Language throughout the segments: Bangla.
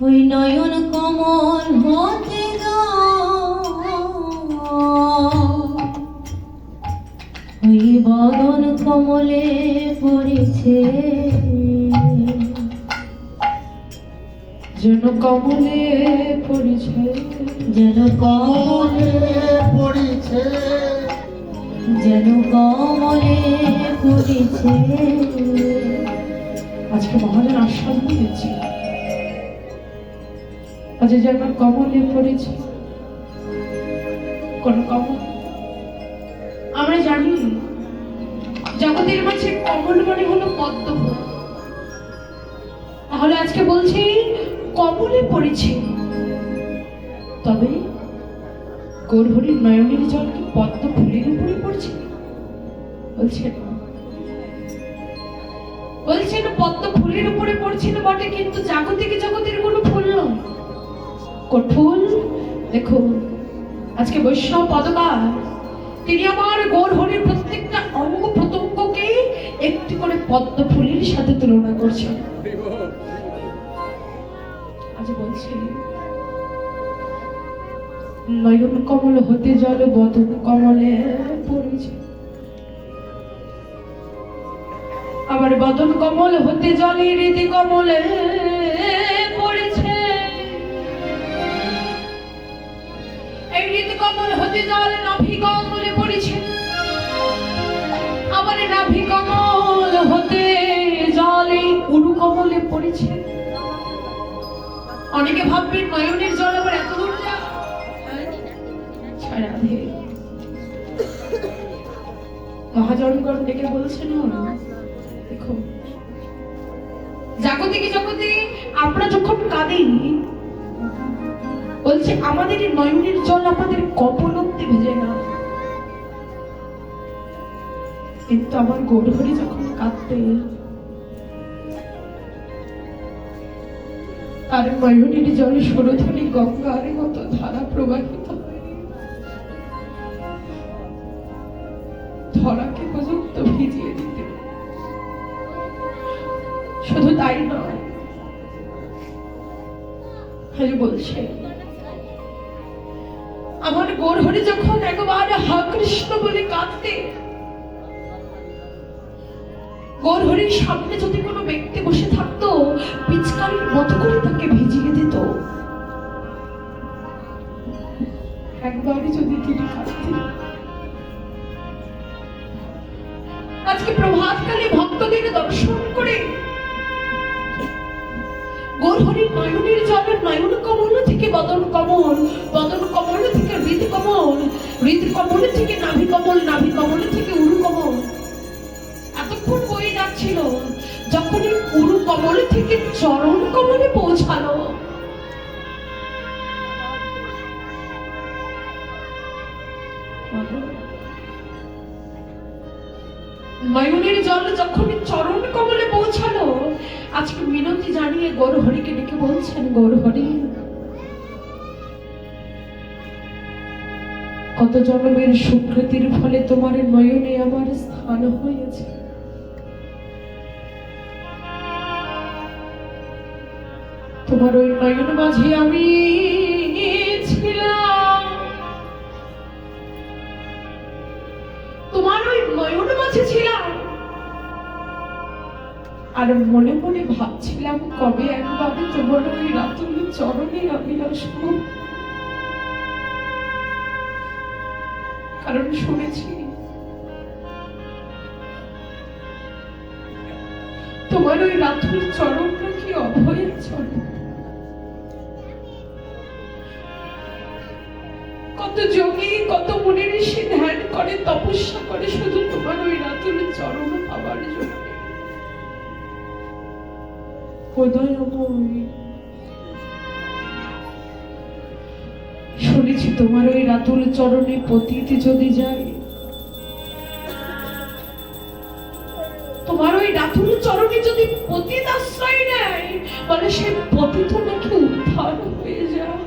ওই নয়ন কমল হতে ওই বদন কমলে পড়েছে যেন কমলে পড়েছে, যেন কমলে পড়েছে, যেন কমলে পড়েছে। আজকে মহাজন আশ্বাস দিয়েছি, আজ যেন কমলে পড়েছে। কোন কমল? আমরা জানি জগতের মাঝে কমল মানে হলো পদ্ম ফুল। তাহলে আজকে বলছি কমলে পড়েছে, তবে গৌরহরির নয়নের জল কি পদ্ম ফুলের উপরে পড়ছে? বলছেন পদ্ম ফুলের উপরে পড়ছিল বটে, কিন্তু জাগতিক জগতের কোনো ফুল নয়। কোন ফুল? দেখো আজকে বৈষ্ণব পদকার তিনি আমার গৌরহরির প্রত্যেকটা অঙ্গ প্রত্যঙ্গকে একটি করে পদ্ম ফুলের সাথে তুলনা করছেন। আজ বলছে নয়ন কমল হতে জল বদন কমলে পড়েছে, আবার বদন কমল হতে জলে হৃদি কমলে পড়েছে। এই হৃদি কমল হতে জল নাভি কমলে পড়েছে, আবার নাভি কমল হতে জলে উরু কমলে পড়েছে। অনেকে ভাববেন নয়নের জল আবার এত দূর যায়। মহাজনগণ ডেকে বলছেন দেখো জাগতিকে জগতে আমরা যখন কাঁদি বলছে আমাদের এই নয়নের জল আমাদের কপল অব্দি ভেজে না, কিন্তু আমার গৌরহরি যখন কাঁদতে তার নয়নের জলে সরোধনী গঙ্গার মতো ধারা প্রবাহিত ধরাকে পর্যন্ত ভিজিয়ে দিতে। শুধু তাই নয়, বলছে আমার গৌরহরি যখন একবার হা কৃষ্ণ বলে কাঁদতে, গৌরহরির সামনে যদি কোনো ব্যক্তি বসে থাকতো পিচকারির মতো করে তাকে ভিজিয়ে দিত। একবারই যদি তিনি কাঁদতেন। আজকে প্রভাতকালে ভক্তদের দর্শন করে গৌরহরির নয়নের জল নয়ন কমল থেকে বদন কমল, বদন কমল থেকে হৃদ কমল, হৃদ কমল থেকে নাভি কমল, নাভি কমল থেকে উরু কমল এতক্ষণ বয়ে যাচ্ছিল। যখন উরু কমল থেকে চরণ কমলে পৌঁছালো, নয়নের জল যখন চরণ কমলে পৌঁছালো, আজকে মিনতি জানিয়ে গৌরহরিকে ডেকে বলছেন গৌরহরি কত জন্মের সুকৃতির ফলে তোমার নয়নে আমার স্থান হয়েছে। তোমার ওই নয়ন মাঝে আমি ছিলাম, তোমার ওই নয়ন মাঝে ছিলাম, আর মনে মনে ভাবছিলাম কবে একবার তোমার ওই রাতুল চরণে আমি আসবো। কারণ শুনেছি তোমার ওই রাতুল চরণ নাকি অভয়ের চরণ। কত যোগী কত মনে ঋষি ধ্যান করে তপস্যা করে শুধু তোমার ওই রাতুল চরণ পাবার জন্য। শুনেছি তোমার ওই রাতুল চরণে পতিত যদি যায়, তোমার ওই রাতুল চরণে যদি পতিত আশ্রয় নেয়, বলে সে পতিত নাকি উদ্ধার হয়ে যায়।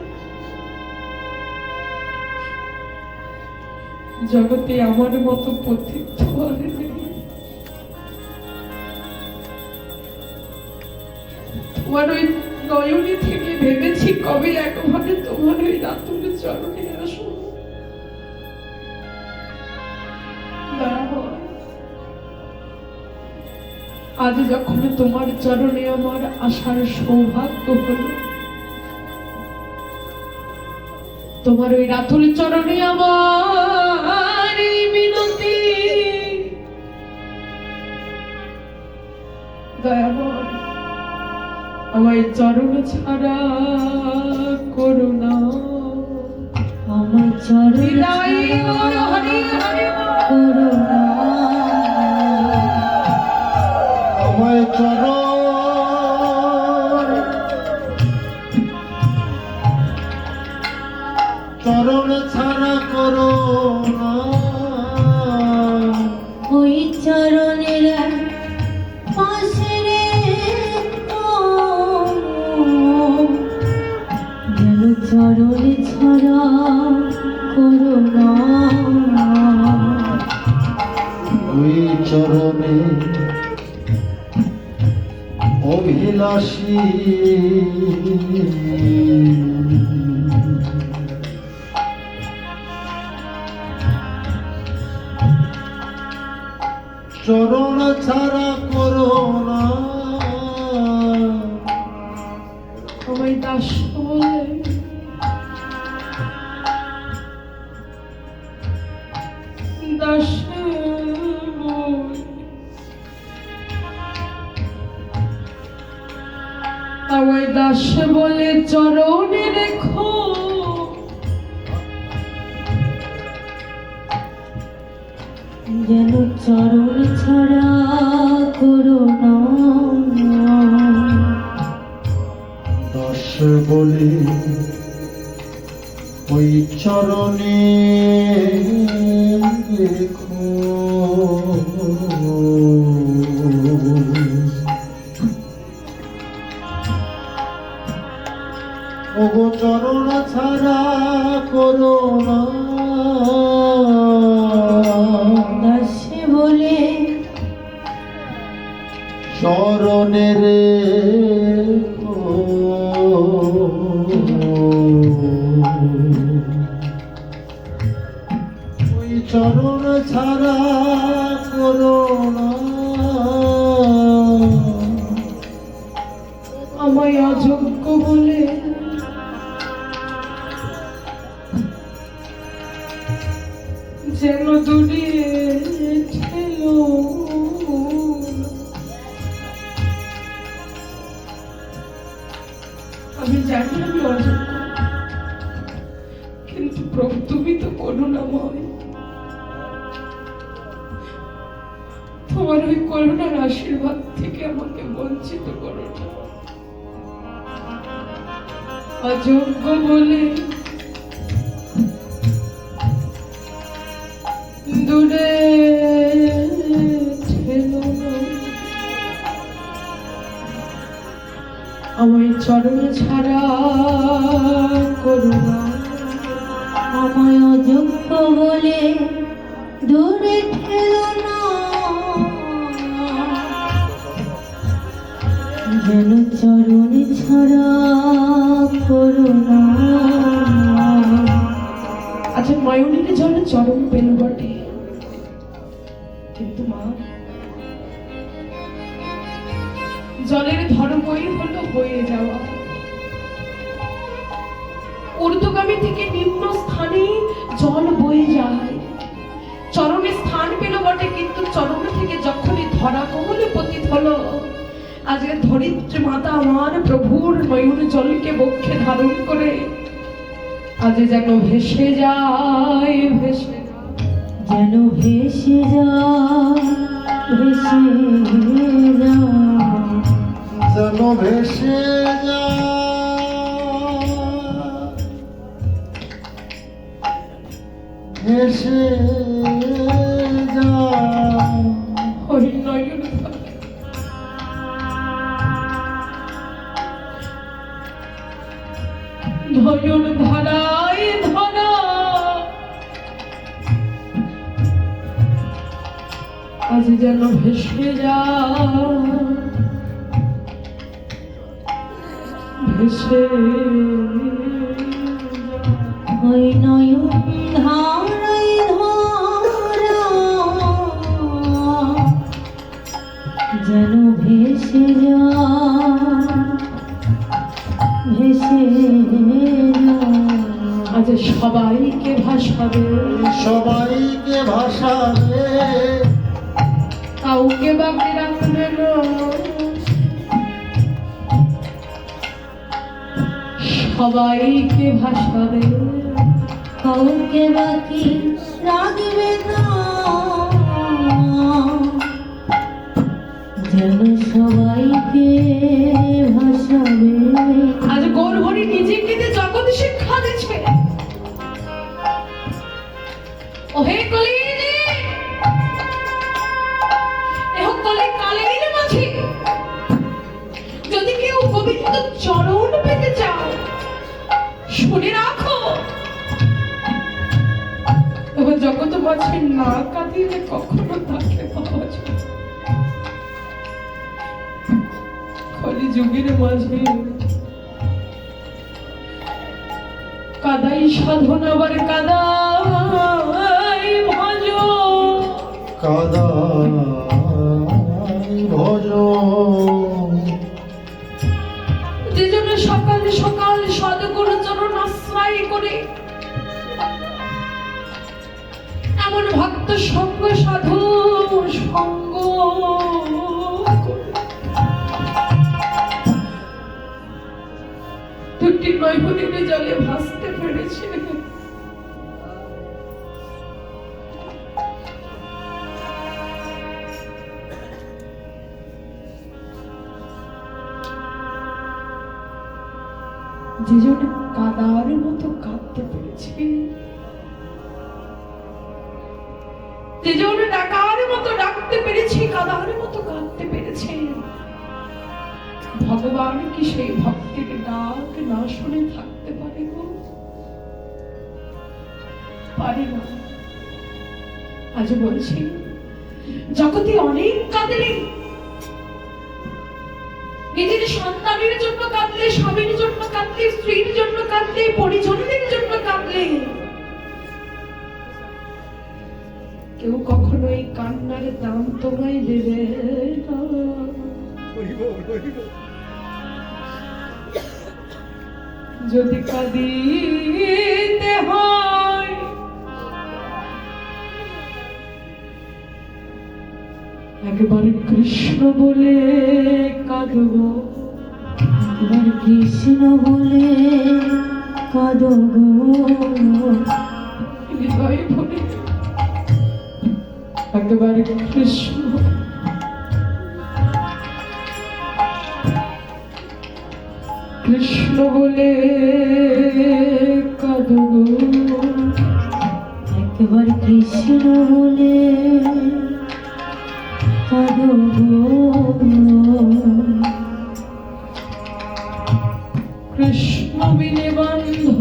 জগতে আমার মতো পতিত আর নেই। তোমার ওই নয়নী থেকে তবে একবারে তোমার ওই রাতুলের চরণে আসো। দয়া হয়, আজ যখন তোমার চরণে আমার আসার সৌভাগ্য হলো, তোমার ওই রাতুল চরণে আমার এই মিনতি, দয়া হয় আমায় চরণ ছাড়া করো না। আমার চরণ হৃদয় ছাড়া হরি হরি করো না। আমায় চরণ ছাড়া করো না। ওই চরণের পাশে যেন চরণ ছাড়া করো না। ওই চরণে অভিলাষী চরণ ছাড়া করো না। আমায় দাস বলে দাস আমায় দাস বলে চরণে রেখো, যেন চরণ ছাড়া করো না। দাস বলে ওই চরণে রেখো। ওগো চরণ ছাড়া করো না। দাসে বলে চরণে রেখো। ওই চরণ ছাড়া করো না। আমায় অযোগ্য বলে যেন দূরে ঠেলো। আমি জানি আমি অযোগ্য, কিন্তু প্রভু তুমি তো করুণাময়, তোমার ওই করুণার আশীর্বাদ থেকে আমাকে বঞ্চিত করো না। অযোগ্য বলে দূরে ঠেলো না। আমায় চরণ ছাড়া করো না। আমায় অযোগ্য বলে দূরে ঠেলো না। যেন চরণ ছাড়া করো না। আচ্ছা, নয়নের জলে চরণ পেল বটে, কিন্তু মা জলের ধর্মই হলো বয়ে যাওয়া। ঊর্ধ্বগামী থেকে নিম্ন স্থানে জল বয়ে যায়। চরণে স্থান পেল বটে, কিন্তু চরণ থেকে যখনই ধরা কমলে পতিত হলো, আজকে ধরিত্রী মাতা আমার প্রভুর নয়ন জলকে বক্ষে ধারণ করে আজ যেন ভেসে যায়, ভেসে যেন ভেসে যায়, ভেসে যায়। যেন ভেসে যায়, ভেসে যায়। ওই নয়ন নয়ন ধারায় ধরা আজ যেন ভেসে যায়, ভেসে ভেসে যায়। আজ সবাইকে ভাসাবে, সবাইকে ভাসাবে, কাউকে বাকি রাখবে না। সবাইকে ভাসাবে, কাউকে বাকি রাখবে না, যেন সবাইকে ভাসাবে। আজ গৌরহরি নিজেকে দিয়ে জগৎ শিক্ষা দিচ্ছে। ওহে কলিনী, এহ কলি কালের মাঝে যদি কেউ গোবিন্দ চরণ পেতে চাও, শুনে রাখো, তবে জগৎ মাঝে না কাঁদিলে কখনো তাকে পাওয়া যায়। কলি যুগের মাঝে কাদাই সাধন আবার কাদাই ভজ, কাদাই ভজ, যে জন্য সকাল সকাল সদগুরু চরণ আশ্রয় করে এমন ভক্ত সঙ্গ সাধু সঙ্গ করে দুটি নৈপুণ্যের জলে ভাসতে পেরেছে। যে জন্য কাদার মতো কাঁদতে পেরেছে, যে জন্য ডাকার মতো ডাকতে পেরেছি, কাদার মতো কাঁদতে পেরেছে, ভগবান কি সেই ভক্তের ডাক না শুনে থাকতে পারে গো? পারে না। আজ বলছি, জগতে অনেক কাঁদলে, নিজের সন্তানের জন্য কাঁদলে, স্বামীর জন্য কাঁদলে, স্ত্রীর জন্য কাঁদলে, পরিজনদের জন্য কাঁদলে, কেউ কখনো এই কান্নার দাম তোমায় দেবে না। যদি কাঁদিতে হয় একবারে কৃষ্ণ বলে কাঁদব, একবার কৃষ্ণ বলে কাঁদব, হৃদয় ভরে একবারে কৃষ্ণ, কৃষ্ণ বলে কাঁদব, একবার কৃষ্ণ বলে কাঁদব। কৃষ্ণ বিনে বান্ধ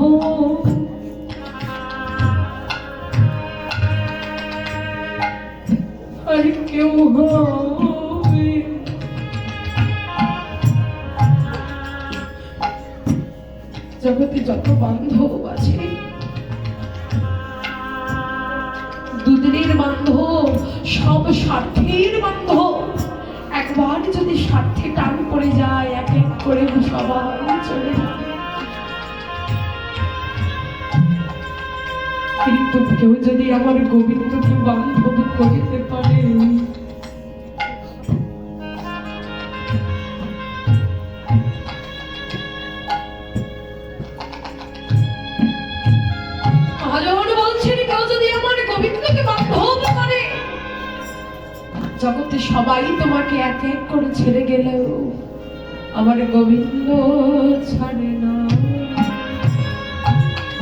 আর কেউ হবে, জগতে যত বান্ধব আছে, দুদিনের বান্ধব, সব স্বার্থের বান্ধব। একবার যদি স্বার্থে টান পড়ে যায়, এক এক করে সবাই চলে যায়। কিন্তু কেউ যদি আমার গোবিন্দকে বান্ধব করিতে পারে, মহাজন বলছেন, কেউ যদি আমার গোবিন্দকে বান্ধব করে, জগতে সবাই তোমাকে এক এক করে ছেড়ে গেলেও আমার গোবিন্দ ছাড়ে না।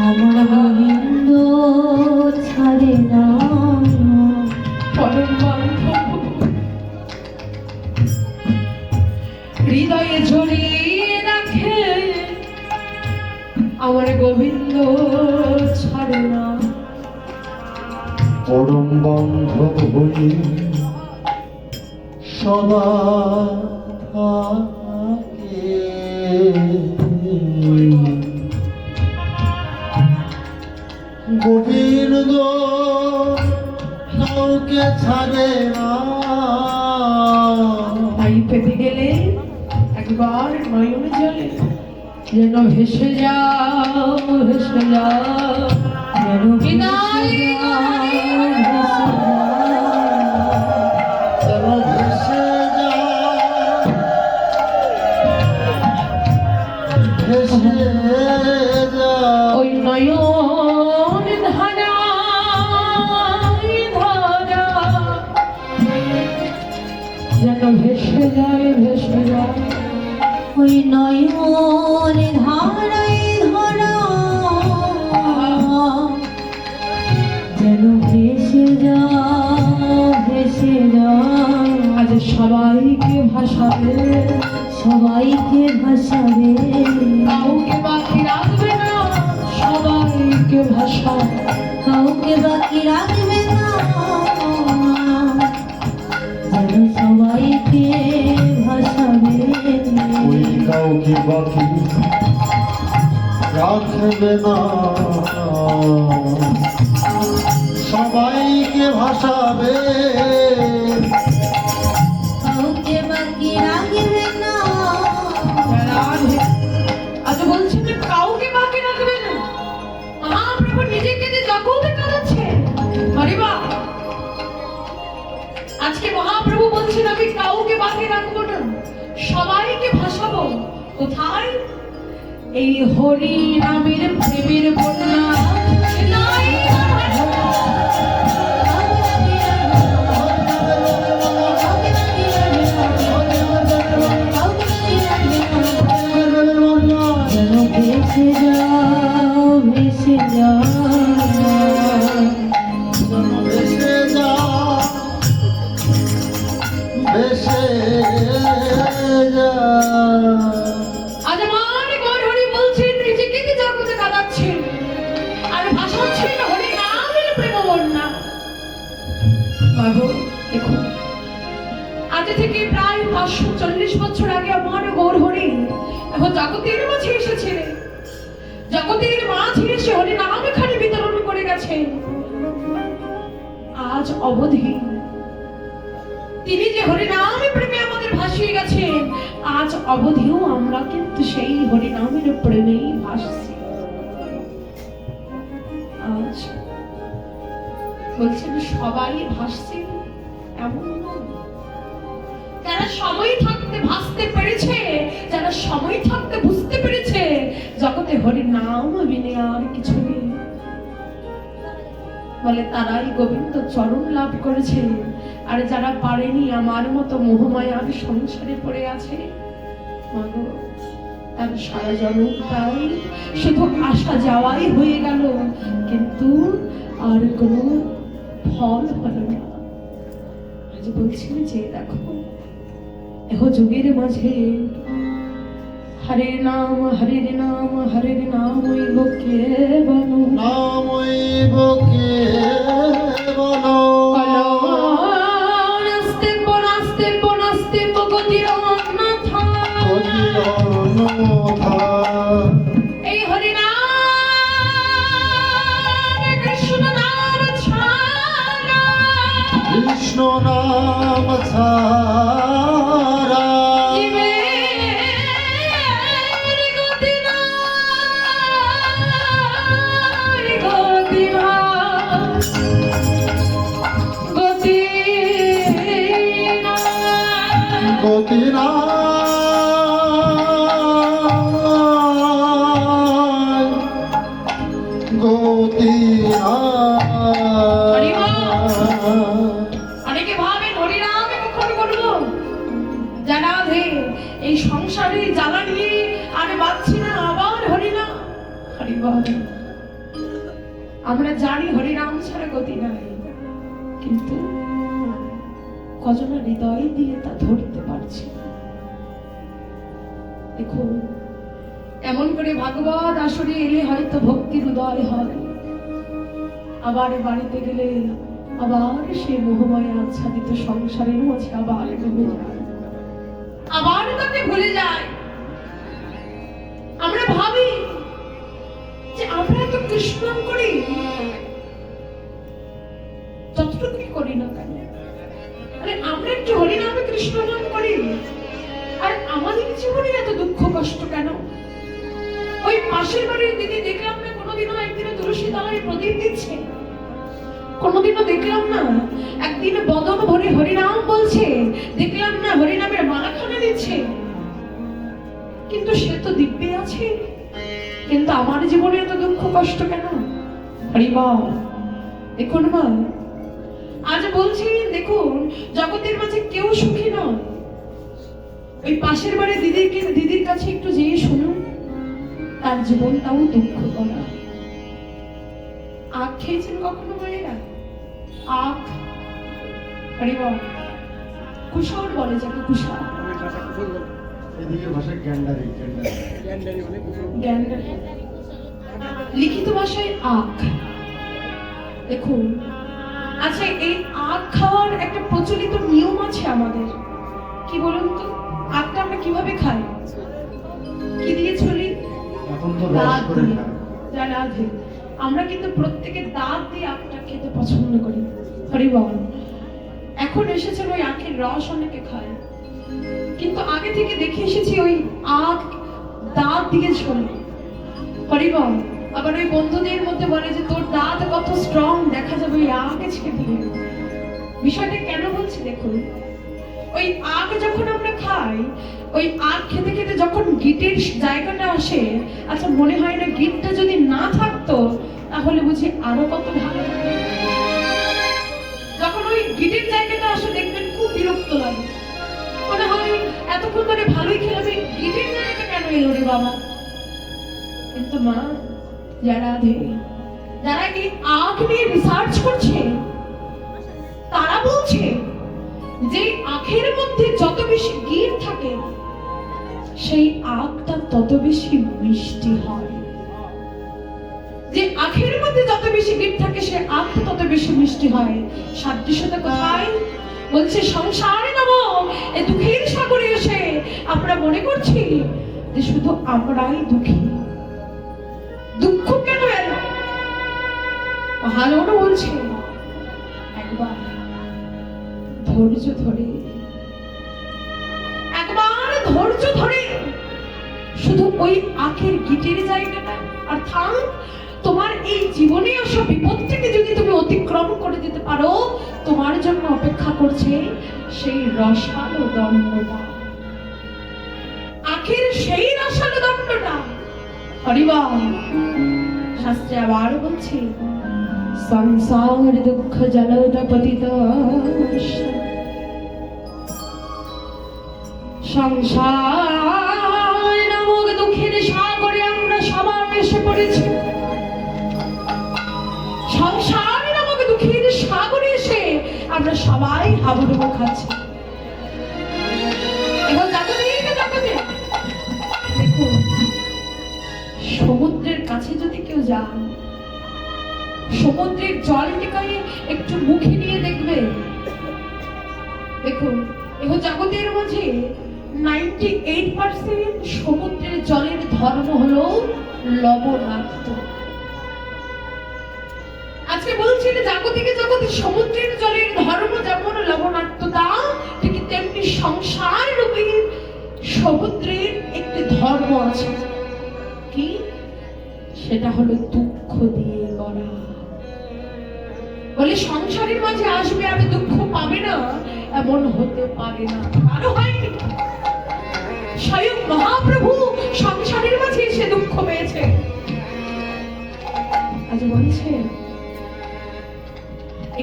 আমার গোবিন্দ ছাড়ে না, পরম বান্ধব হৃদয়ে জড়িয়ে রাখে, আমার গোবিন্দ ছাড়ে না। পরম বান্ধব হই সদা থাকে, গোবিন্দ কাউকে ছাড়ে না। তাই পেতে গেলে একবার নয়ন জলে যেন ভেসে যাও ভেসে যাও যেন বিদায় যেন ভেসে যায়, ভেসে যায়। ওই নয়ন ধারা ধারা যেন ভেসে যায় ভেসে যায় ওই নয়ন ধারায় ধরা যেন ভেসে যাও ভেসে যাও আজ সবাইকে ভাসাবে সবাইকে ভাসাবে কাউকে বাকি রাখবে না সবাইকে ভাসাবে কাউকে বাকি রাখবে না যেন সবাইকে ভাসাবে ওই কাউকে বাকি রাখবে না, সবাইকে ভাসাবে। কাউকে বাকি রাখবে না রাধে আজ বলছেন যে কাউকে বাকি রাখবে না মহাপ্রভু নিজেকে যে জগতে কাঁদাচ্ছে আরে বাহ আজকে মহাপ্রভু বলছেন আমি কাউকে বাকি রাখবো না সবাইকে ভাসাবো কোথায় এই হরি নামের প্রেমের বন্যা নাই যেন ভেসে যাও ভেসে যাও ভেসে যায়, ভেসে যায়। আজ আমার গৌর হরি বলছেন নিজেকে কি জগতে কাঁদাচ্ছেন আর ভাসাচ্ছেন হরি নামের প্রেম বন্যা বাবু দেখুন আজ থেকে প্রায় 540 বছর আগে আমার গৌর হরি এখন জগতের মাঝে এসেছিলেন জগতের মাঝে এসে হরি নাম এখানে বিতরণ করে গেছেন আজ অবধি তিনি যে হরিনামে প্রেমে আমাদের ভাসিয়ে গেছেন আজ অবধিও আমরা কিন্তু সেই হরিনামের প্রেমেই ভাসছি আজ বলছেন সবাই ভাসছে এমন নয়। যারা সময় থাকতে ভাসতে পেরেছে যারা সময় থাকতে বুঝতে পেরেছে জগতে হরিনাম বিনে আর কিছু নেই বলে তারাই গোবিন্দ চরণ লাভ করেছে আর যারা পারেনি আমার মতো মোহমায়ার সংসারে পড়ে আছে মাগো তার সারা জন্ম তাই শুধু আসা যাওয়াই হয়ে গেল কিন্তু আর কোনো ফল হলো না আজ বলছি যে দেখো এহ যুগের মাঝে হরের নাম হরের নাম হরের নাম কে বলো নামইব কেবল নাস্তে নাস্তে নাস্তে গতির অন্যথা অন্যথা। এই হরি নাম কৃষ্ণ নাম ছাড়া কৃষ্ণ নাম ছাড়া জীবের গতি নাই, গতি নাই, গতি নাই। গতি নাই, গতি নাই। অনেকে ভাবেন হরিনামে কখন করবো জানা এই সংসারে জ্বালা নিয়ে আর বাঁচছি না আবার হরিনাম হরিবল আমরা জানি হরিনাম ছাড়া গতি নাই কিন্তু কজনের হৃদয় দিয়ে তা ধরতে পারছি না। দেখুন এমন করে ভাগবত আসরে এলে হয়তো ভক্তির উদয় হয় আবার বাড়িতে গেলে আবার সে মোহময় আচ্ছাদিত সংসারের মাঝে আবার ডুবে যায় আবার তাকে ভুলে যায়। আমরা ভাবি যে আমরা তো কৃষ্ণ নাম করি যতটুকুই করি না কেন আরে আমরা একটু হরিনামে কৃষ্ণ নাম করি আর আমাদের জীবনে এত দুঃখ কষ্ট কেন পাশের বাড়ির দিদি দেখলাম না কোনোদিনও একদিনে তুলসী তলায় প্রদীপ দিচ্ছে, কোনোদিনও দেখলাম না একদিন বদন ভরে হরিনাম বলছে, দেখলাম না হরিনামের মালাখানা দিচ্ছে। কিন্তু সে তো দিব্যে আছে, কিন্তু আমার জীবনে এত দুঃখ কষ্ট কেন? হরি বল। দেখুন মা, আজ বলছি দেখুন জগতের মাঝে কেউ সুখী নয়। ওই পাশের বাড়ির দিদির কাছে একটু যেয়ে শুনুন, তার জীবনটাও দুঃখ করা। আখ খেয়েছেন কখনো মায়েরা? আখ, হরি বল। কুশল বলে যাকে, কুশল। এদিকে ভাষায় গ্যান্ডারি গ্যান্ডারি। লিখিত ভাষায় আখ। দেখুন, আচ্ছা এই আখ খাওয়ার একটা প্রচলিত নিয়ম আছে আমাদের, কি বলুন তো? আখটা আমরা কিভাবে খাই? কি দিয়ে ছলি? এখন তো রস করে খায়। রাধে। আমরা কিন্তু প্রত্যেকে দাঁত দিয়ে আখটা খেতে পছন্দ করি। হরি বল। এখন এসেছে ওই আখের রস অনেকে খায়, কিন্তু আগে থেকে দেখে এসেছি ওই আখ দাঁত দিয়ে ছলে। হরি বল। আবার ওই বন্ধুদের মধ্যে বলে যে তোর দাঁত কত স্ট্রং, দেখা যাবে ওই আখে ছেড়ে দিয়ে। বিষয়টা কেন বলছি দেখুন, ওই আখ যখন আমরা খাই, ওই আখ খেতে খেতে যখন গিটের জায়গাটা আসে, আচ্ছা মনে হয় না গিটটা যদি না থাকতো তাহলে বুঝি আরো কত ভালো হতো। যখন ওই গিটের জায়গাটা আসে দেখবেন খুব বিরক্ত লাগে, মনে হয় এতক্ষণ ধরে ভালোই খেলাম, গিটের জায়গাটা কেন এলো রে বাবা? কিন্তু মা, যারা এই আখ নিয়ে রিসার্চ করছে তারা বলছে যে আখের মধ্যে যত বেশি গিট থাকে সেই আখটা তত বেশি মিষ্টি হয়। যে আখের মধ্যে যত বেশি গিট থাকে সে আখটা তত বেশি মিষ্টি হয়। সাদৃশ্যতা কোথায়? বলছে সংসারে নামক এই দুঃখের সাগরে এসে আমরা মনে করছি যে শুধু আমরাই দুঃখী। দুঃখ কেন এলো? ভালো বলছে একবার ধৈর্য ধরে, একবার ধৈর্য ধরে শুধু ওই আখের গিটের জায়গাটা, অর্থাৎ তোমার এই জীবনে আসা বিপদটাকে যদি তুমি অতিক্রম করে দিতে পারো, তোমার জন্য অপেক্ষা করছে সেই রসালো দণ্ডটা, আখের সেই রসালো দণ্ডটা। হরি বল। শাস্ত্রে আবার বলছে সংসার দুঃখ জলদ পতিত, সংসার নামক দুঃখের সাগরে আমরা সবাই এসে পড়েছি। সংসার নামক দুঃখের সাগরে এসে আমরা সবাই হাবুডুবু খাচ্ছি। এখন দেখুন, সমুদ্রের কাছে যদি কেউ যায়, সমুদ্রের জলটাকে একটু মুখে নিয়ে দেখবে। দেখুন, এখন জগতের মাঝে 98% সমুদ্রের জলের ধর্ম হলো লবণাক্ত। আজকে বলছি যে জাগতিকে জগতে সমুদ্রের জলের ধর্ম যেমন লবণাক্ততা, ঠিক তেমনি সংসার রূপী সমুদ্রের একটি ধর্ম আছে। কি? সেটা হলো দুঃখ দিয়ে গড়া। বলে সংসারের মাঝে আসবে আর দুঃখ পাবে না, এমন হতে পারে না। আরো হয়নি, স্বয়ং মহাপ্রভু সংসারের মাঝে এসে দুঃখ পেয়েছে। আজ বলছে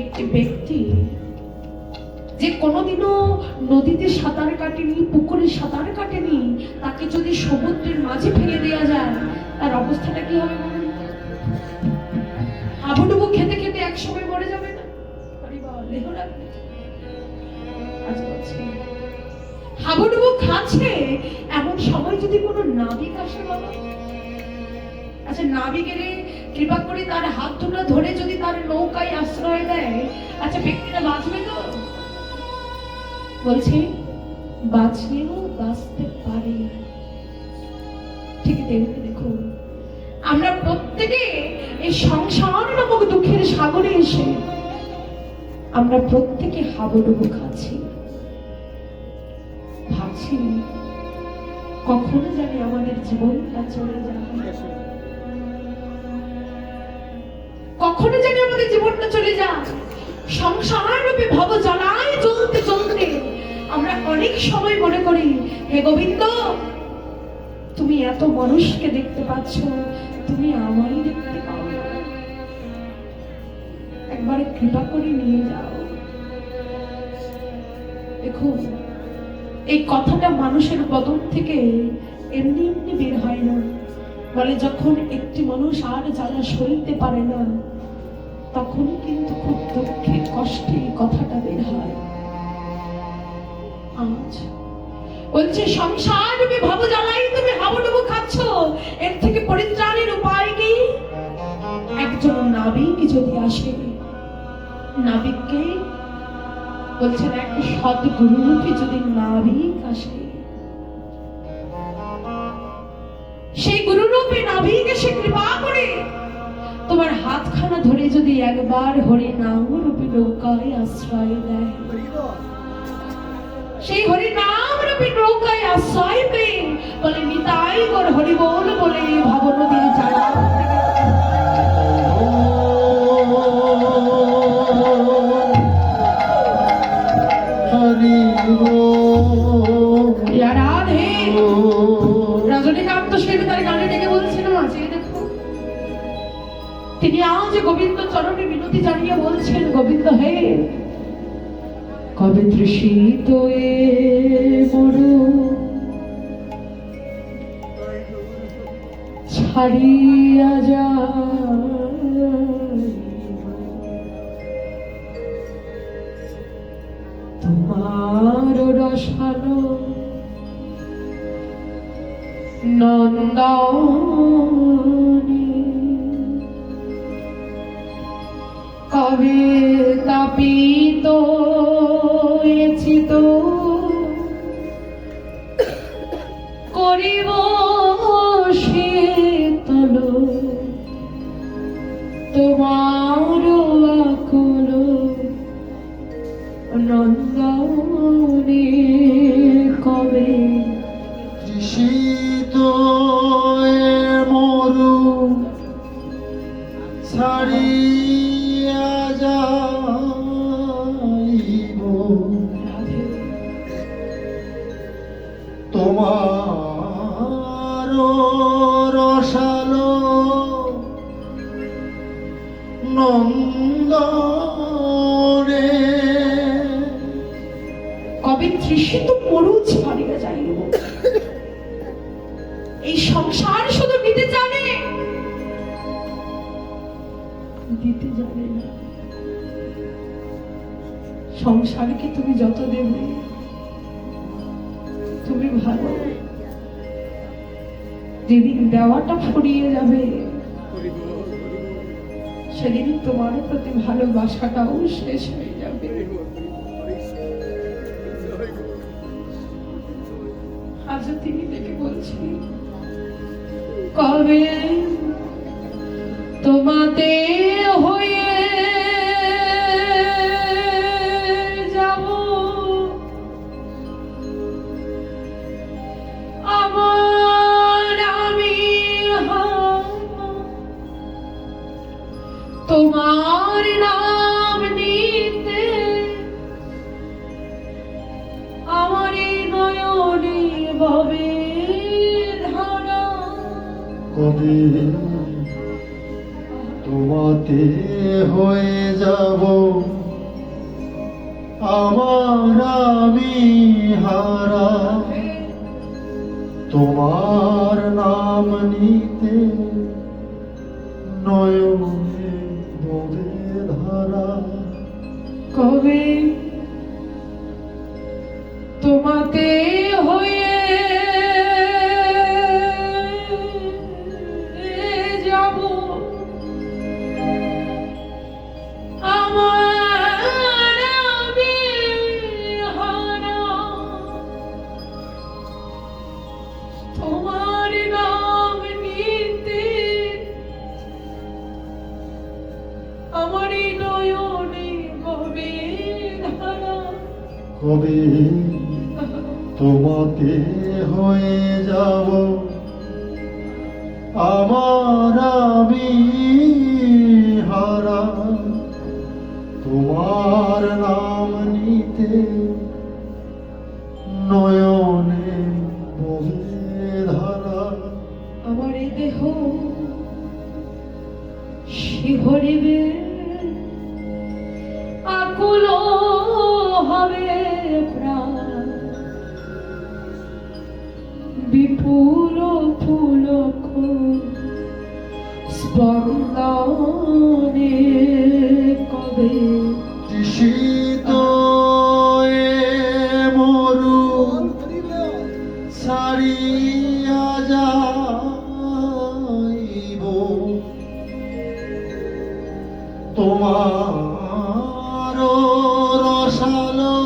একটি ব্যক্তি যে কোনোদিনও নদীতে সাঁতার কাটেনি, পুকুরে সাঁতার কাটেনি, তাকে যদি সমুদ্রের মাঝে ফেলে দেওয়া যায় তার অবস্থাটা কি হবে? হাবুডুবু খেতে খেতে একসময় মরে যাবে না? আজ বলছে হাবুডুবু খাচ্ছে, এমন সময় যদি কোনো নাবিক আসে বাবা, আচ্ছা নাবিকের কৃপা করে তার হাত দুটো ধরে যদি তার নৌকায় আশ্রয় দেয়, আচ্ছা ব্যক্তিটা বাঁচবে তো? বলছে বাঁচলেও বাঁচতে পারে। ঠিক তেমনি দেখুন, আমরা প্রত্যেকে এই সংসার নামক দুঃখের সাগরে এসে আমরা প্রত্যেকে হাবুডুবু খাচ্ছি, ভাবছি কখনো জানি আমাদের জীবনটা চলে যায়, কখনো জানি আমাদের জীবনটা চলে যায়। সংসার রূপে ভব জ্বালায় জ্বলতে জ্বলতে আমরা অনেক সময় মনে করি, হে গোবিন্দ, তুমি এত মানুষকে দেখতে পাচ্ছ, তুমি আমারই দেখতে পাও না, একবার কৃপা করে নিয়ে যাও। দেখো, এই কথাটা মানুষের বদন থেকে এমনি এমনি বের হয় না। বলে যখন একটি মানুষ আর জ্বালা সইতে পারে না, তখন কিন্তু খুব দুঃখে কষ্টে কথাটা বের হয়। আজ বলছে সংসার রূপে ভব জ্বালাই তুমি হাবুডুবু খাচ্ছ, এর থেকে পরিত্রাণের উপায় কি? একজন নাবিক যদি আসে, নাবিককে বলছেন এক সদ্গুরুরূপে যদি নাবিক আসে, সেই গুরুরূপে নাবিক এসে কৃপা করে তোমার হাতখানা ধরে যদি একবার হরি নাম রূপে নৌকায় আশ্রয় দেয়, সেই হরি নাম রূপে নৌকায় আশ্রয় পেয়ে বলে নিতাই গৌর হরি বল বলে ভব নদীর জ্বালা রাধে রজনীকান্ত সেন তার গানে ডেকে বলছিল, আছে দেখো, তিনি আজ গোবিন্দ চরণে বিনতি জানিয়ে বলছেন, গোবিন্দ হে, কবে তৃষিত এ মরু ছাড়িয়া যা, তোমার রসালো নন্দনে, কবে তাপিত চিত করিব শীতল তোমার আকুল নন্দনে, কবে তৃষিত এ মরু ছাড়িয়া যাইব, তোমার রসালো নন্দনে, কবে তৃষিত মরু ছাড়িয়া যাইব। এই সংসার শুধু নিতে জানে, দিতে জানে না। সংসারকে তুমি যত দেবে তুমি ভালো, যেদিন দেওয়াটা ফুরিয়ে যাবে সেদিন তোমার প্রতি ভালোবাসাটাও শেষ হয়ে যাবে। আজ তিনি দেখে বলছি, কবে তোমাতে হয়ে যাব আমার আমি, তোমার নাম নিতে আমার নয়নে ভবে ধারা, কবে তোমাতে হয়ে যাব আমার আমি হারা, তোমার নাম নিতে নয়নে ববে ধারা, কবে তোমাতে হয়ে যাব আমার আমি হারা, তোমার নাম নিতে আমার নয়নে ববে ধারা, কবে তোমাতে হয়ে যাব আমার আমি হারা, তোমার নাম নিতে নয়নে বহে ধারা। আমার এই দেহ শিহরিবে, আকুল হবে প্রাণ, বিপুল পুলক স্পন্দনে কবে তৃষিত এ মরু ছাড়িয়া যাইব, তোমার রসালো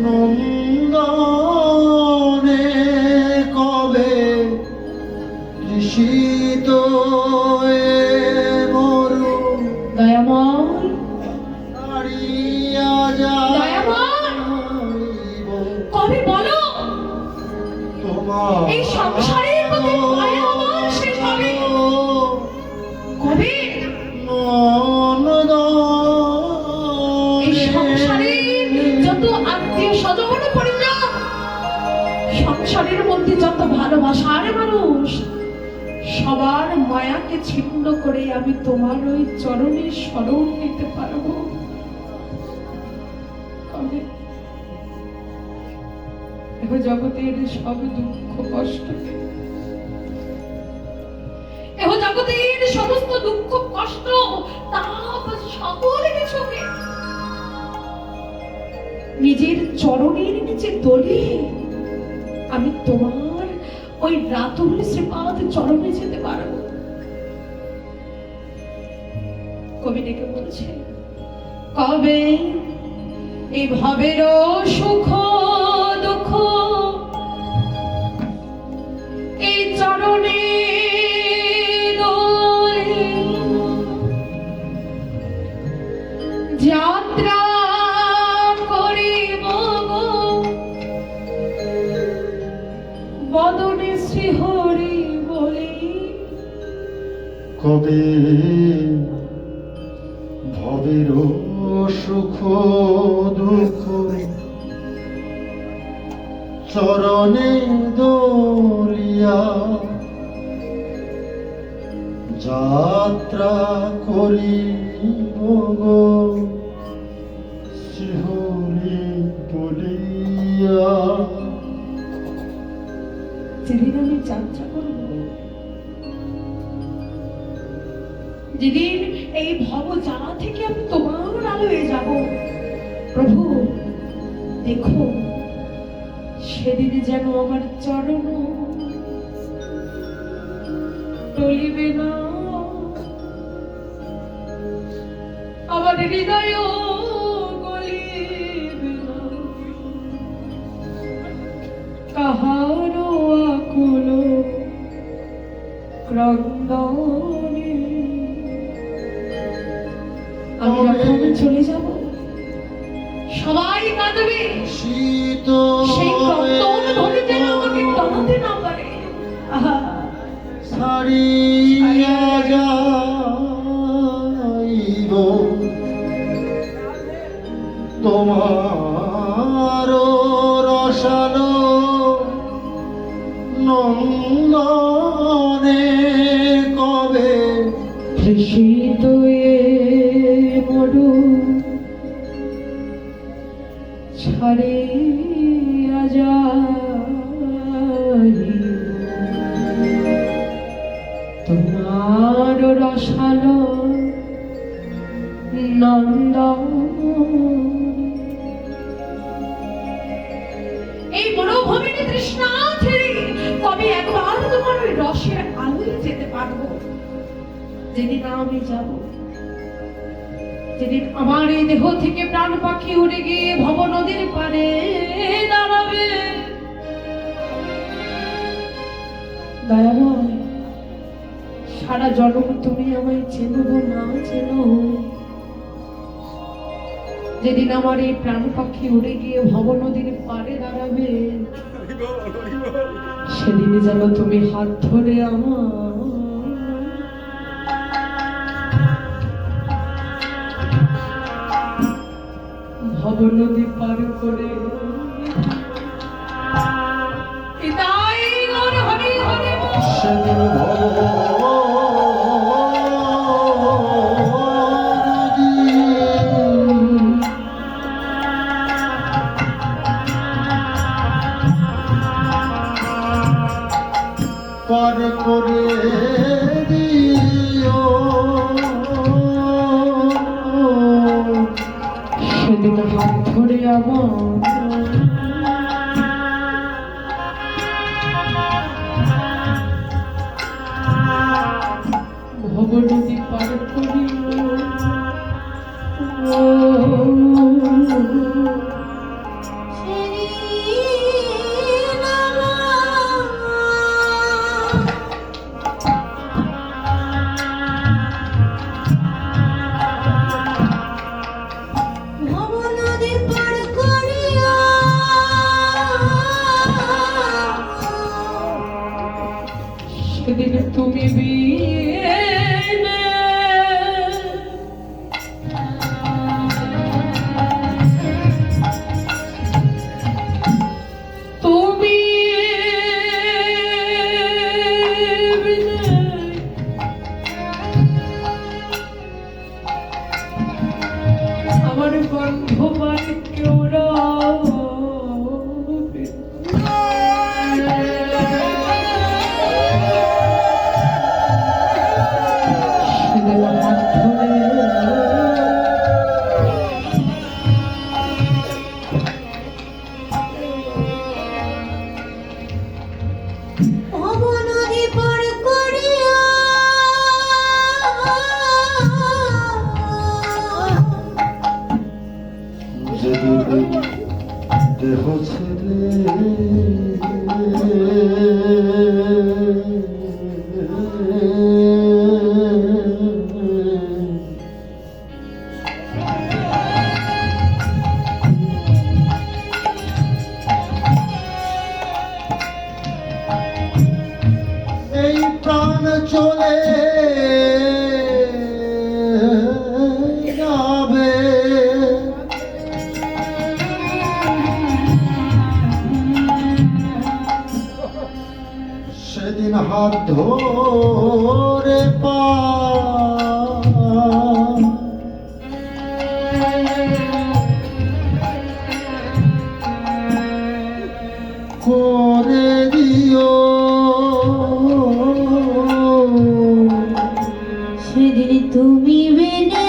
নন্দনে কবে তৃষিত এ মরু দয়াময় ছাড়িয়া যাইব, কবে বলো তোমার এই সংসারের প্রতি মায়া আমার শেষ হবে? কবে এই সংসারের যত আত্মীয় স্বজন পরিজন, সংসারের মধ্যে যত ভালোবাসার মানুষ, সবার মায়াকে ছিন্ন করে আমি তোমার ওই চরণে শরণ নিতে পারবো কবে? দেখো জগতের সব দুঃখ কষ্ট, দেখো জগতের সমস্ত দুঃখ কষ্ট তাপ সকল কিছুকে নিজের চরণের নিচে দলে আমি তোমার ওই রাতুল শ্রীপাদ চরণে যেতে পারবো। কবি ডেকে বলছে, কবে এই ভাবের সুখ দুঃখ এই চরণে দোলে যাত্রা করিব গো, বদনে শ্রীহরি বলি। কবে ভবের সুখ দুঃখ চরণে দলিয়া যাত্রা করিব গো, শিহরি বলিয়া। যেদিন আমি যাত্রা করব, যেদিন এই ভব জ্বালা থেকে আমি তোমার আলোয় যাব, প্রভু দেখো সেদিন যেন আমার চরণ টলিবে না, আমার হৃদয় গলিবে না, কাহারো আকুল ক্রন্দনে। আমি যখন চলে যাব সবাই কাঁদবে, শীত সেই ক্রন্দন ধরে যেন আমাকে টানাতে না পারে। আহা, ছাড়িয়া যাইব তোমার রসালো নন্দনে কবে তৃষিত এ মরু ছাড়িয়া যাইব, তোমার রসালো নন্দন। এই মরুভূমির তৃষ্ণা ছেড়ে কবে একবার তোমার ওই রসের আলোয় যেতে পারবো? যেদিন আমি যাব, যেদিন আমার এই দেহ থেকে প্রাণ পাখি উড়ে গিয়ে ভব নদীর পারে দাঁড়াবে। দয়াময়, সারা জন্ম তুমি আমায় চেনো না চেনো, যেদিন আমার এই প্রাণ পাখি উড়ে গিয়ে ভব নদীর পাড়ে দাঁড়াবে, সেদিনই যেন তুমি হাত ধরে আমার ভব নদী পার করে পিতাই গৌর হরি হরি বল। সেদিন পার করে দিও, সেদিন হাত ধরে আমার ভব নদী পার করিও। সেদিন তুমি বিনে তুমি বিনে আমার বন্ধুবান কেউ যেদিন দেহ ছেড়ে এই প্রাণ চলে যাবে, সেদিন হাত ধরে পা করে দিও, সেদিন তুমি বিনে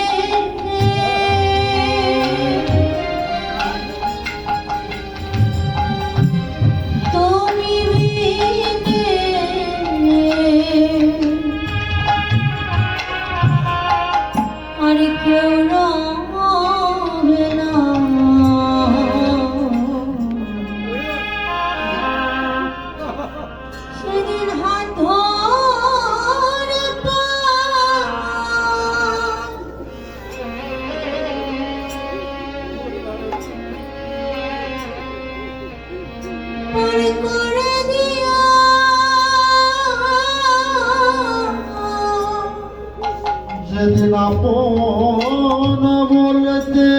তুমি বিনে আর কেউ রবে না। সেদিন হাত ধরে পার করে দিও, যেদিন আপন বলতে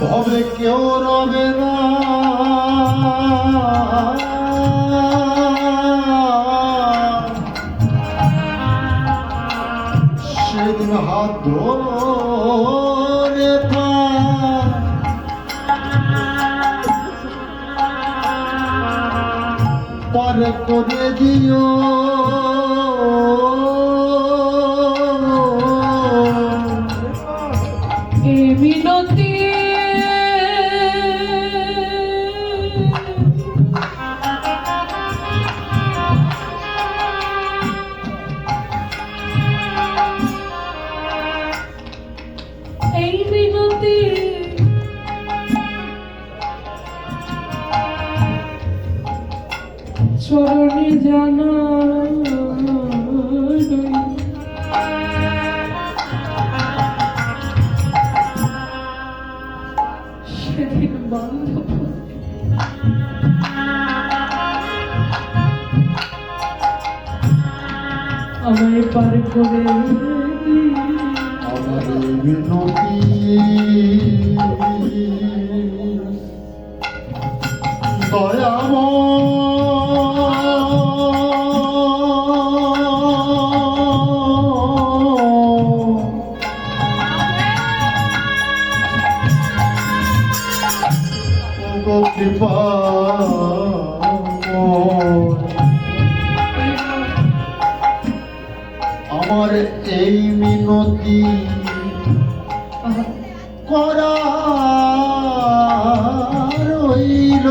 ভবে কেউ রবে না, সেদিন হাত ধরে পা পার করে দিও, এ মিনতি এই মিনতি চরণে জানা বান্ধব আমায় পার করে আমার বিনতি কৃপা আমার এই মিনতি করা রইল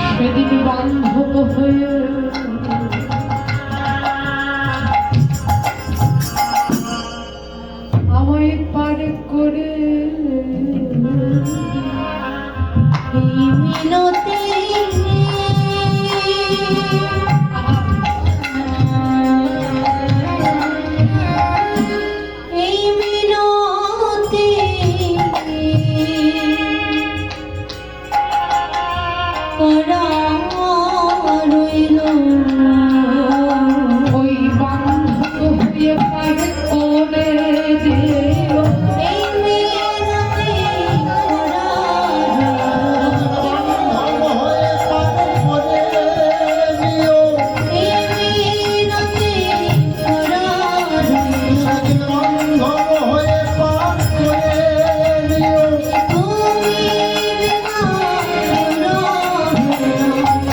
সেদিন বান্ধব হয়ে আমায় পার করে এই মিনতি এই মিনতি করা রইল ওই বান্ধব হয়ে পার করে দিও এই মিনতি করা হয়ে পার করে দিও এই মিনতি করা সেদিন বান্ধব হয়ে পার করে দিও তুমি বিনা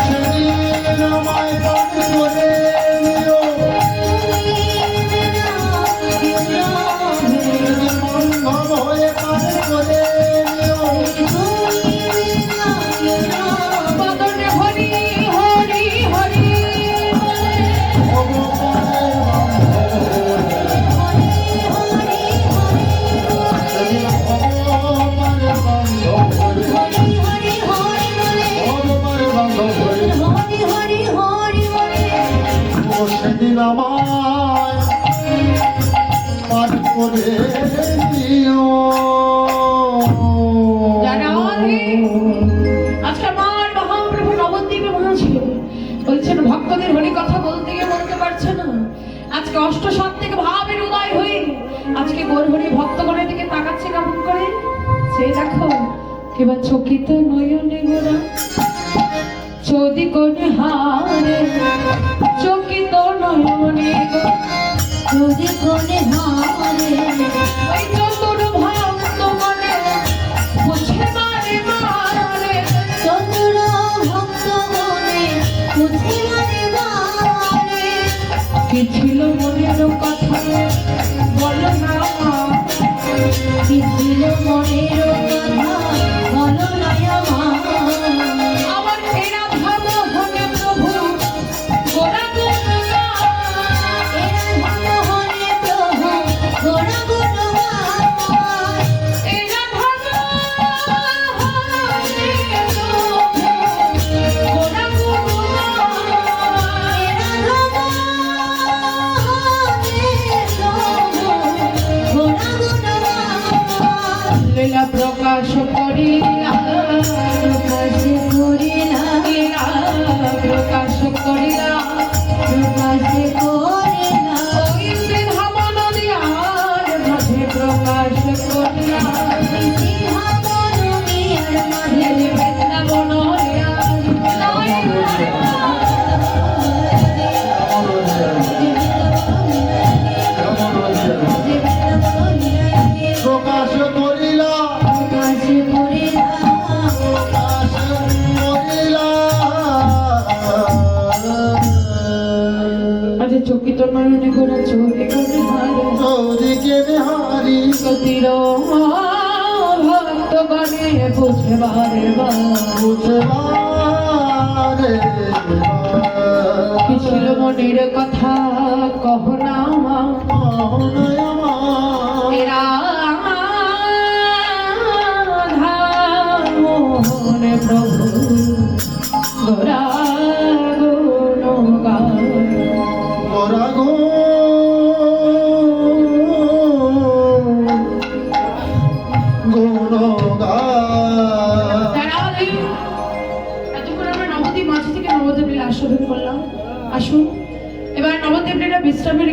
সেদিন আমায় পার করে দিও সেদিন বান্ধব হয়ে পার করে দিও বদনে হরি হরি হরি সেদিন ভগবানের বান্ধব হয়ে ভগবানের বান্ধব হয়ে ও সেদিন আমায় পার করে দিও জানালে আজকে আমার মহাপ্রভু নবদ্বীপে মহাছিল বলছেন ভক্তদের হরি কথা বলতে গিয়ে বলতে পারছে না আজকে অষ্টসাত থেকে ভাবের উদয় হয়ে আজকে গোর হরি ভক্তগণের দিকে তাকাচ্ছে কেমন করে সে দেখো কেবা চকিত নয়নে গোরা চৌদি কোনে হারে চকিত নয়নে গোরা যদি কোনে হারে ওই চতুর ভক্ত মনে বুঝে মারে মারে চতুর ভক্ত মনে বুঝি মানে বারে কি ছিল মনের কথা বলো না কি ছিল মনের কথা বলো না আমার আমার এরা ভাব হলে প্রভু গোরা গোরা এরা ভালো হলে প্রভু গোড়া গুণগান এরা ভাব হলে প্রভু গোরা গোরা এরা ভালো হলে প্রভু গোড়া গুণগান লীলা প্রকাশ করিলা প্রকাশ করিলা লীলা প্রকাশ করিলা প্রকাশ করিলা ওই সিংহাবন দিয়ার মাঝে প্রকাশ করিলা সিংহাবনের মাঝে বৃন্দাবন প্রকাশ করিলা প্রকাশ করিলা প্রকাশ করিলা আজ চকিত নয়নে গোরা চোখে করে হারে চৌদিকে বিহারি সতীর ভক্ত গণে বুঝে বারে বুঝবারে কি ছিল মনের কথা কহ না এরা মোহন প্রভু গোরা গুণগান গরাগো গুণ মাঝে থেকে নবদ্বীপ লীলা আস্বাদন করলাম। আসুন এবার নবদ্বীপ লীলা বিশ্রামের